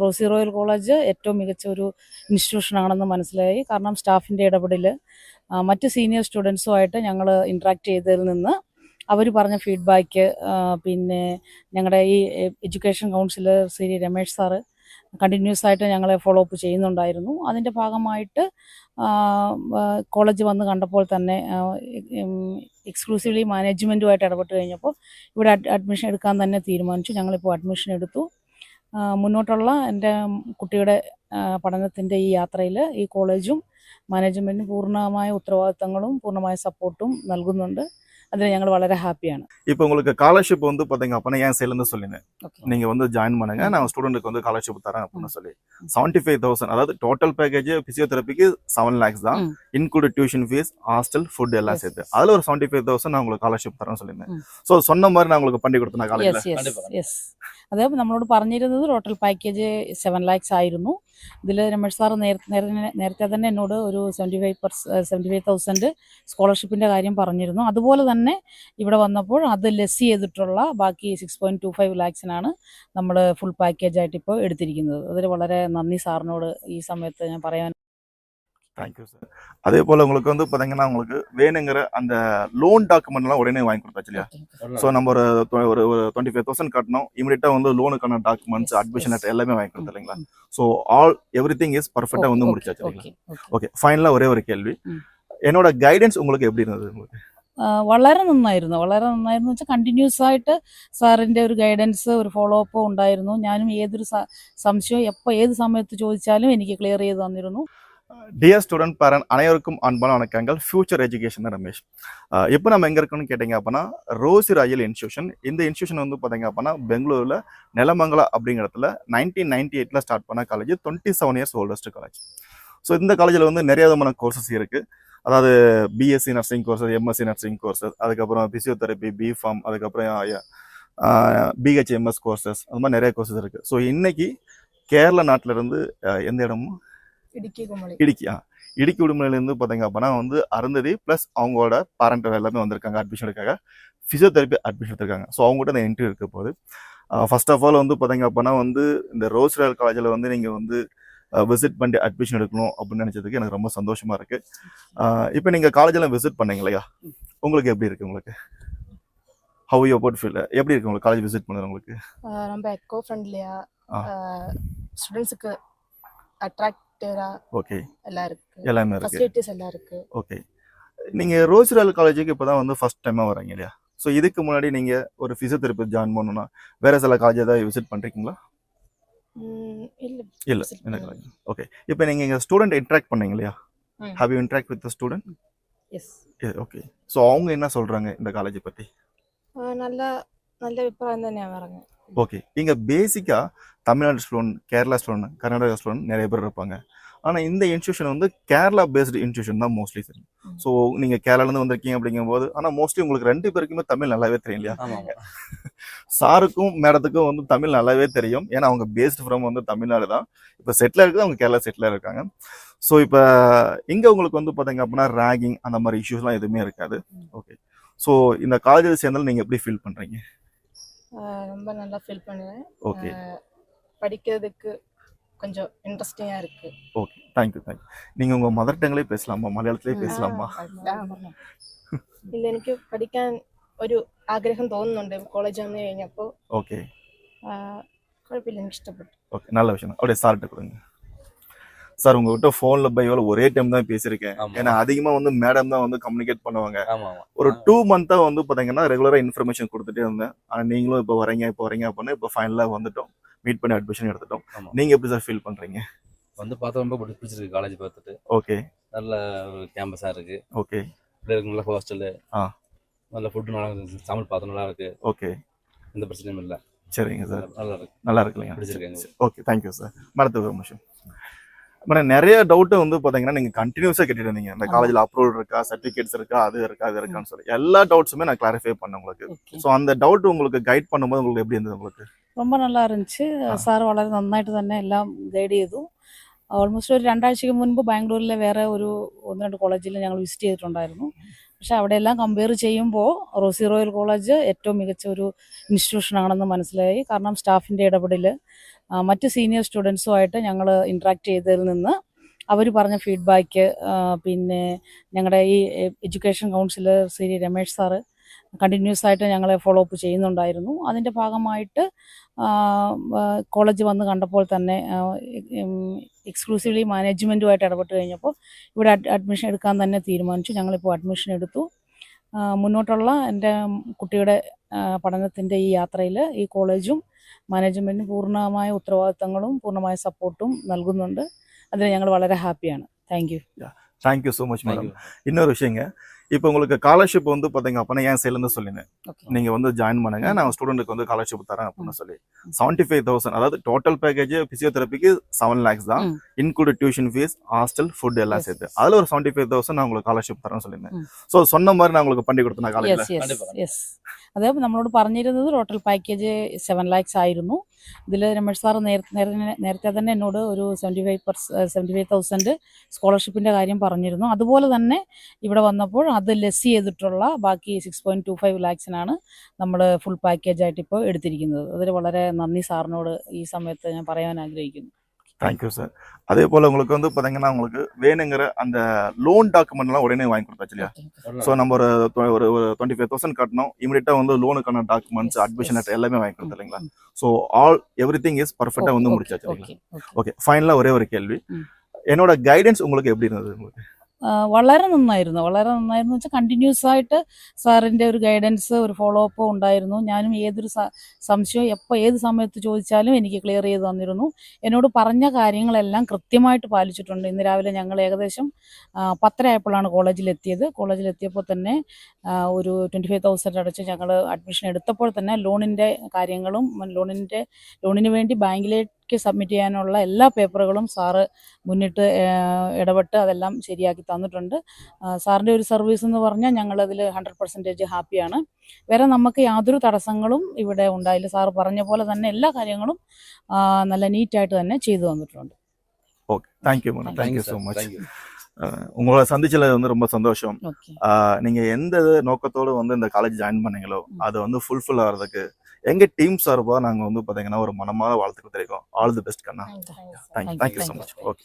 Rossi royal college ഏറ്റവും മികച്ച ഒരു ഇൻസ്റ്റിറ്റ്യൂഷനാണെന്ന് മനസ്സിലായി. കാരണം സ്റ്റാഫിൻ്റെ ഇടപെടൽ, മറ്റ് സീനിയർ സ്റ്റുഡൻസുമായിട്ട് ഞങ്ങൾ ഇൻട്രാക്ട് ചെയ്തതിൽ നിന്ന് അവർ പറഞ്ഞ ഫീഡ്ബാക്ക്, പിന്നെ ഞങ്ങളുടെ ഈ education councillor Shri Ramesh sir continuous ആയിട്ട് ഞങ്ങളെ ഫോളോ അപ്പ് ചെയ്യുന്നുണ്ടായിരുന്നു. അതിൻ്റെ ഭാഗമായിട്ട് കോളേജ് വന്ന് കണ്ടപ്പോൾ തന്നെ എക്സ്ക്ലൂസീവ്ലി മാനേജ്മെൻറ്റുമായിട്ട് ഇടപെട്ട് കഴിഞ്ഞപ്പോൾ ഇവിടെ അഡ്മിഷൻ എടുക്കാൻ തന്നെ തീരുമാനിച്ചു. ഞങ്ങളിപ്പോൾ അഡ്മിഷൻ എടുത്തു. മുന്നോട്ടുള്ള എൻ്റെ കുട്ടിയുടെ പഠനത്തിൻ്റെ ഈ യാത്രയിൽ ഈ കോളേജും മാനേജ്മെൻറ്റും പൂർണ്ണമായ ഉത്തരവാദിത്തങ്ങളും പൂർണ്ണമായ സപ്പോർട്ടും നൽകുന്നുണ്ട്. அதில் ഞങ്ങൾ വളരെ ஹாப்பியான. இப்போ உங்களுக்கு ஸ்காலர்ஷிப் வந்து பார்த்தீங்க அப்படின்னா என் சைட்லேருந்து சொல்லியிருந்தேன், நீங்கள் வந்து ஜாயின் பண்ணுங்க, நான் ஸ்டூடெண்ட்டுக்கு வந்து ஸ்காலர்ஷிப் தரேன் அப்படின்னு சொல்லி 75,000, அதாவது டோட்டல் பேக்கேஜ் பிசியோதெரபிக்கு 7 lakhs தான், include tuition fees, hostel, food எல்லாம் சேர்த்து. அதில் ஒரு 75,000 நான் உங்களுக்கு ஸ்காலர்ஷிப் தரேன்னு சொல்லியிருந்தேன். ஸோ சொன்ன மாதிரி நான் உங்களுக்கு பண்ணி கொடுத்தேன் காலேஜில். യെസ്, അതായത് നമ്മളോട് പറഞ്ഞിരുന്നത് ടോട്ടൽ പാക്കേജ് 7 lakhs ആയിരുന്നു. ഇതിൽ രമേഷ് സാർ നേരത്തെ തന്നെ എന്നോട് ഒരു 75,000 സ്കോളർഷിപ്പിൻ്റെ കാര്യം പറഞ്ഞിരുന്നു. അതുപോലെ തന്നെ ഇവിടെ വന്നപ്പോൾ അത് ലെസ് ചെയ്തിട്ടുള്ള ബാക്കി 6.25 lakhsനാണ് നമ്മൾ ഫുൾ പാക്കേജായിട്ട് ഇപ്പോൾ എടുത്തിരിക്കുന്നത്. അതിൽ വളരെ നന്ദി സാറിനോട് ഈ സമയത്ത് ഞാൻ പറയാൻ. Thank you sir. அதே போல் உங்களுக்கு வந்து பார்த்தீங்கன்னா உங்களுக்கு வேணுங்கிற அந்த லோன் டாக்குமெண்ட்லாம் உடனே வாங்கி கொடுத்தாச்சு இல்லையா? ஸோ நம்ம ஒரு 25,000 கட்டணும், இமீடியட்டாக வந்து லோனுக்கான டாக்குமெண்ட்ஸ், அட்மிஷன் லெட்டர் எல்லாமே வாங்கி கொடுத்தோம் இல்லைங்களா? ஸோ எவ்ரிதிங் இஸ் பர்ஃபெக்டாக வந்து முடிச்சாச்சு இல்லைங்களா? ஓகே, ஃபைனலாக ஒரே ஒரு கேள்வி, என்னோட கைடன்ஸ் உங்களுக்கு எப்படி இருந்தது? உங்களுக்கு വളരെ നന്നായിരുന്നു വെച്ചാൽ കണ്ടിന്യൂസ് ആയിട്ട് സാറിൻ്റെ ഒരു ഗൈഡൻസ്, ഒരു ഫോളോ അപ്പ് ഉണ്ടായിരുന്നു. ഞാനും ഏതൊരു സംശയവും എപ്പോൾ ഏത് സമയത്ത് ചോദിച്ചാലും എനിക്ക് ക്ലിയർ ചെയ്ത് തന്നിരുന്നു. டியர் ஸ்டூடெண்ட் பேரண்ட் அனைவருக்கும் அன்பான வணக்கங்கள். Future education Ramesh. இப்போ நம்ம எங்கே இருக்கோம்னு கேட்டிங்க அப்படின்னா ரோசி ராயல் இன்ஸ்டியூஷன். இந்த இன்ஸ்டியூஷன் வந்து பார்த்தீங்க அப்படின்னா பெங்களூரில் நெலமங்கலம் அப்படிங்கிற இடத்துல 1998 ஸ்டார்ட் பண்ண college, 27 years oldest college. So இந்த காலேஜில் வந்து நிறைய விதமான கோர்சஸ் இருக்குது. அதாவது BSc nursing courses, MSc nursing courses, அதுக்கப்புறம் பிசியோதெரப்பி, பிஃபார்ம், அதுக்கப்புறம் பிஹெச்எம்எஸ் கோர்சஸ், அது மாதிரி நிறைய கோர்சஸ் இருக்குது. ஸோ இன்னைக்கு கேரளா நாட்டிலேருந்து எந்த இடமும் இடுக்கி உடுமலையிலேருந்து பார்த்தீங்க அப்படின்னா வந்து அருந்ததி ப்ளஸ் அவங்களோட பேரண்ட் எல்லாமே வந்திருக்காங்க அட்மிஷனுக்காக, ஃபிசியோதெரப்பி அட்மிஷன் எடுத்திருக்காங்க. ஸோ அவங்ககிட்ட அந்த இன்டர்வியூ இருக்க போகுது. ஃபர்ஸ்ட் ஆஃப் ஆல் வந்து பார்த்தீங்க அப்படின்னா வந்து இந்த ரோஸ் ராயல் காலேஜில் வந்து நீங்கள் வந்து விசிட் பண்ணி அட்மிஷன் எடுக்கணும் அப்படின்னு நினச்சதுக்கு எனக்கு ரொம்ப சந்தோஷமாக இருக்குது. இப்போ நீங்கள் காலேஜெல்லாம் விசிட் பண்ணீங்க இல்லையா? உங்களுக்கு எப்படி இருக்குது? உங்களுக்கு ஹவ் யூ அபவுட் ஃபீல் எப்படி இருக்குது உங்களுக்கு காலேஜ் விசிட் பண்ணுறது? உங்களுக்கு ரொம்ப எக்கோ ஃப்ரெண்ட்லியாக, ஸ்டூடெண்ட்ஸுக்கு அட்ராக்டிவா, ஓகே, எல்லாமே இருக்கு, ஃபெசிலிட்டிஸ் எல்லாம் இருக்கு. ஓகே, நீங்க ரோசி ராயல் காலேஜுக்கு இப்பதான் வந்து ஃபர்ஸ்ட் டைமா வரீங்க இல்லையா? ஸோ இதுக்கு முன்னாடி நீங்க ஒரு பிசியோதெரபி ஜாயின் பண்ணணும்னா வேற சில காலேஜ் ஏதாவது விசிட் பண்றீங்களா? இல்ல என்ன காலேஜ்? ஓகே, இப்போ நீங்க இங்க ஸ்டூடெண்ட் இன்டராக்ட் பண்ணீங்க இல்லையா? Have you interact with the student? Yes. Okay, so அவங்க என்ன சொல்றாங்க இந்த காலேஜ் பத்தி? நல்ல அபிப்பிராயம் தான் வராங்க. ஓகே, இங்க பேசிக்கா Tamil Nadu student, Kerala student, Karnataka student நிறைய பேர் இருப்பாங்க. ஆனால் இந்த இன்ஸ்டியூஷன் வந்து கேரளா பேஸ்டு இன்ஸ்டியூஷன் தான் மோஸ்ட்லி தெரியும். ஸோ நீங்கள் கேரளாலேருந்து வந்திருக்கீங்க அப்படிங்கும்போது, ஆனால் மோஸ்ட்லி உங்களுக்கு 2 பேருக்குமே தமிழ் நல்லாவே தெரியும் இல்லையா? சாருக்கும் மேடத்துக்கும் வந்து தமிழ் நல்லாவே தெரியும். ஏன்னா அவங்க பேஸ்டு ஃப்ரம் வந்து தமிழ்நாடு தான். இப்போ செட்டில் இருக்குது, அவங்க கேரளா செட்டில் இருக்காங்க. ஸோ இப்போ இங்கே உங்களுக்கு வந்து பார்த்தீங்க அப்படின்னா ரேகிங் அந்த மாதிரி இஷ்யூஸ்லாம் எதுவுமே இருக்காது. ஓகே, ஸோ இந்த காலேஜில் சேர்ந்தாலும் நீங்கள் எப்படி ஃபீல் பண்ணுறீங்க? ரொம்ப நல்லா ஃபீல் பண்ணுவேன். ஓகே, படிக்கிறதுக்கு கொஞ்சம் இன்ட்ரெஸ்டிங்காக இருக்கு. Okay, thank you. நீங்கள் உங்கள் மதர் டங்லேயே பேசலாமா, மலையாளத்திலே பேசலாமா? ഇല്ല, എനിക്ക് പഠിക്കാൻ ഒരു ആഗ്രഹം തോന്നുന്നുണ്ട് കോളേജ് വന്നു കഴിഞ്ഞപ്പോൾ. ஓகே, കുഴപ്പമില്ല, എനിക്ക് ഇഷ്ടപ്പെട്ടു. ஓகே, நல்ல விஷயம். அப்படியே சார்கிட்ட கொடுங்க. சார் உங்ககிட்ட ஃபோனில் பையோல ஒரே டைம் தான் பேசியிருக்கேன். ஏன்னா அதிகமாக வந்து மேடம் தான் வந்து கம்யூனிகேட் பண்ணுவாங்க. ஒரு 2 months வந்து பார்த்தீங்கன்னா ரெகுலராக இன்ஃபர்மேஷன் கொடுத்துட்டே இருந்தேன். ஆனால் நீங்களும் இப்போ வரீங்க அப்படின்னு இப்போ ஃபைனலாக வந்துட்டோம், மீட் பண்ணி அட்மிஷன் எடுத்துட்டோம். நீங்கள் எப்படி சார் ஃபீல் பண்ணுறீங்க? வந்து பார்த்தா ரொம்ப பிடிச்சிருக்கு காலேஜ் பார்த்துட்டு. ஓகே, நல்ல ஒரு கேம்பஸாக இருக்குது. ஓகே, பிள்ளைகளுக்கு நல்ல ஹாஸ்டலு, நல்ல ஃபுட்டு, நல்லா இருக்குது, சமையல் பார்த்து நல்லா இருக்குது. ஓகே, எந்த பிரச்சனையும் இல்லை. சரிங்க சார், நல்லா இருக்கு இல்லைங்க? பிடிச்சிருக்கேங்க. Okay, thank you sir. மேடத்துக்கு ஒரு நிமிஷம். மேடம், நிறைய டவுட்டு வந்து பார்த்தீங்கன்னா நீங்கள் கண்டினியூஸாக கேட்டுட்டு இருந்தீங்க, இந்த காலேஜில் அப்ரூவல் இருக்கா, சர்டிஃபிகேட்ஸ் இருக்கா, அது இருக்கான்னு சொல்லி எல்லா டவுட்ஸுமே நான் கிளாரிஃபை பண்ணேன் உங்களுக்கு. ஸோ அந்த டவுட் உங்களுக்கு கைட் பண்ணும்போது உங்களுக்கு எப்படி இருந்தது? உங்களுக்கு ரொம்ப நல்லா இருந்துச்சு. സാർ വളരെ നന്നായിട്ട് തന്നെ എല്ലാം ഗൈഡ് ചെയ്തു. ഓൾമോസ്റ്റ് ഒരു 2 ആഴ്ചയ്ക്ക് മുൻപ് ബാംഗ്ലൂരിലെ വേറെ ഒരു 1-2 കോളേജിൽ ഞങ്ങൾ വിസിറ്റ് ചെയ്തിട്ടുണ്ടായിരുന്നു. പക്ഷെ അവിടെയെല്ലാം കമ്പയർ ചെയ്യുമ്പോൾ റോസി റോയൽ കോളേജ് ഏറ്റവും മികച്ച ഒരു ഇൻസ്റ്റിറ്റ്യൂഷനാണെന്ന് മനസ്സിലായി. കാരണം സ്റ്റാഫിൻ്റെ ഇടപെടൽ, മറ്റ് സീനിയർ സ്റ്റുഡൻസുമായിട്ട് ഞങ്ങൾ ഇൻട്രാക്ട് ചെയ്തതിൽ നിന്ന് അവർ പറഞ്ഞ ഫീഡ്ബാക്ക്, പിന്നെ ഞങ്ങളുടെ ഈ education councillor Shri Ramesh sir continuous ആയിട്ട് ഞങ്ങളെ ഫോളോ അപ്പ് ചെയ്യുന്നുണ്ടായിരുന്നു. അതിൻ്റെ ഭാഗമായിട്ട് കോളേജ് വന്ന് കണ്ടപ്പോൾ തന്നെ എക്സ്ക്ലൂസീവ്ലി മാനേജ്മെൻറ്റുമായിട്ട് ഇടപെട്ട് കഴിഞ്ഞപ്പോൾ ഇവിടെ അഡ്മിഷൻ എടുക്കാൻ തന്നെ തീരുമാനിച്ചു. ഞങ്ങളിപ്പോൾ അഡ്മിഷൻ എടുത്തു. മുന്നോട്ടുള്ള എൻ്റെ കുട്ടിയുടെ പഠനത്തിൻ്റെ ഈ യാത്രയിൽ ഈ കോളേജും മാനേജ്മെൻറ്റും പൂർണ്ണമായ ഉത്തരവാദിത്തങ്ങളും പൂർണ്ണമായ സപ്പോർട്ടും നൽകുന്നുണ്ട്. അതിൽ ഞങ്ങൾ വളരെ ഹാപ്പിയാണ്. Thank you so much madam. இன்னொரு விஷயங்க, இப்போ உங்களுக்கு ஸ்காலர்ஷிப் வந்து பார்த்தீங்க அப்படின்னா என் சைட்லேருந்து சொல்லிங்க, நீங்கள் வந்து ஜாயின் பண்ணுங்க, நான் ஸ்டூடெண்ட்டுக்கு வந்து ஸ்காலர்ஷிப் தரேன் அப்படின்னு சொல்லி 75,000, அதாவது டோட்டல் பேக்கேஜ் ஃபிசியோதெரபிக்கு 7 lakhs தான், include tuition fees, hostel, food எல்லாம் சேர்த்து. அதில் ஒரு 75,000 நான் உங்களுக்கு ஸ்காலர்ஷிப் தரேன்னு சொல்லியிருந்தேன். ஸோ சொன்ன மாதிரி நான் உங்களுக்கு பண்ணி கொடுத்தேன் காலேஜில். അത് നമ്മളോട് പറഞ്ഞിരുന്നത് ടോട്ടൽ പാക്കേജ് 7 lakhs ആയിരുന്നു. ഇതിൽ രമേഷ് സാർ നേരത്തെ തന്നെ എന്നോട് ഒരു 75,000 സ്കോളർഷിപ്പിൻ്റെ കാര്യം പറഞ്ഞിരുന്നു. അതുപോലെ തന്നെ ഇവിടെ വന്നപ്പോൾ അത് ലെസ് ചെയ്തിട്ടുള്ള ബാക്കി 6.25 lakhsനാണ് നമ്മൾ ഫുൾ പാക്കേജായിട്ട് ഇപ്പോൾ എടുത്തിരിക്കുന്നത്. അതിൽ വളരെ നന്ദി സാറിനോട് ഈ സമയത്ത് ഞാൻ പറയാൻ ആഗ്രഹിക്കുന്നു. Thank you sir. அதே போல் உங்களுக்கு வந்து பார்த்தீங்கன்னா உங்களுக்கு வேணுங்கிற அந்த லோன் டாக்குமெண்ட்லாம் உடனே வாங்கி கொடுத்தாச்சு இல்லையா? ஸோ நம்ம ஒரு 25,000 கட்டணும், இமீடியட்டாக வந்து லோனுக்கான டாக்குமெண்ட்ஸ், அட்மிஷன் லெட்டர் எல்லாமே வாங்கி கொடுத்தோம் இல்லைங்களா? ஸோ எவ்ரிதிங் இஸ் பர்ஃபெக்டாக வந்து முடிச்சாச்சு இல்லைங்களா? ஓகே, ஃபைனலாக ஒரே ஒரு கேள்வி, என்னோட கைடன்ஸ் உங்களுக்கு எப்படி இருந்தது? உங்களுக்கு വളരെ നന്നായിരുന്നു വെച്ചാൽ കണ്ടിന്യൂസ് ആയിട്ട് സാറിൻ്റെ ഒരു ഗൈഡൻസ്, ഒരു ഫോളോ അപ്പ് ഉണ്ടായിരുന്നു. ഞാനും ഏതൊരു സംശയം ഏത് സമയത്ത് ചോദിച്ചാലും എനിക്ക് ക്ലിയർ ചെയ്ത് തന്നിരുന്നു. എന്നോട് പറഞ്ഞ കാര്യങ്ങളെല്ലാം കൃത്യമായിട്ട് പാലിച്ചിട്ടുണ്ട്. ഇന്ന് രാവിലെ ഞങ്ങൾ ഏകദേശം 10 ആയപ്പോഴാണ് കോളേജിലെത്തിയപ്പോൾ തന്നെ ഒരു 25,000 അടച്ച് ഞങ്ങൾ അഡ്മിഷൻ എടുത്തപ്പോൾ തന്നെ ലോണിൻ്റെ കാര്യങ്ങളും ലോണിന് വേണ്ടി ബാങ്കിലേക്ക് സബ്മിറ്റ് ചെയ്യാനുള്ള എല്ലാ പേപ്പറുകളും സാറ് മുന്നിട്ട് ഇടപെട്ട് അതെല്ലാം ശരിയാക്കി തന്നിട്ടുണ്ട്. സാറിൻ്റെ ഒരു സർവീസ് എന്ന് പറഞ്ഞാൽ ഞങ്ങളതിൽ 100% ഹാപ്പിയാണ്. വേറെ നമുക്ക് യാതൊരു തടസ്സങ്ങളും ഇവിടെ ഉണ്ടായില്ല. സാറ് പറഞ്ഞ പോലെ തന്നെ എല്ലാ കാര്യങ്ങളും നല്ല നീറ്റായിട്ട് തന്നെ ചെയ്തു തന്നിട്ടുണ്ട്. Okay, thank you madam. Thank you so much. உங்களை சந்திச்சதுல வந்து ரொம்ப சந்தோஷம். நீங்க எந்த நோக்கத்தோடு வந்து இந்த காலேஜ் ஜாயின் பண்ணீங்களோ அது வந்து ஃபுல்ஃபில் ஆகிறதுக்கு எங்க டீம் சார்பா நாங்க வந்து பாத்தீங்கன்னா ஒரு மனமான வாழ்த்துக்கள் தெரிவிக்கிறோம். ஆல் தி பெஸ்ட் கண்ணா. Thank you so much. ஓகே.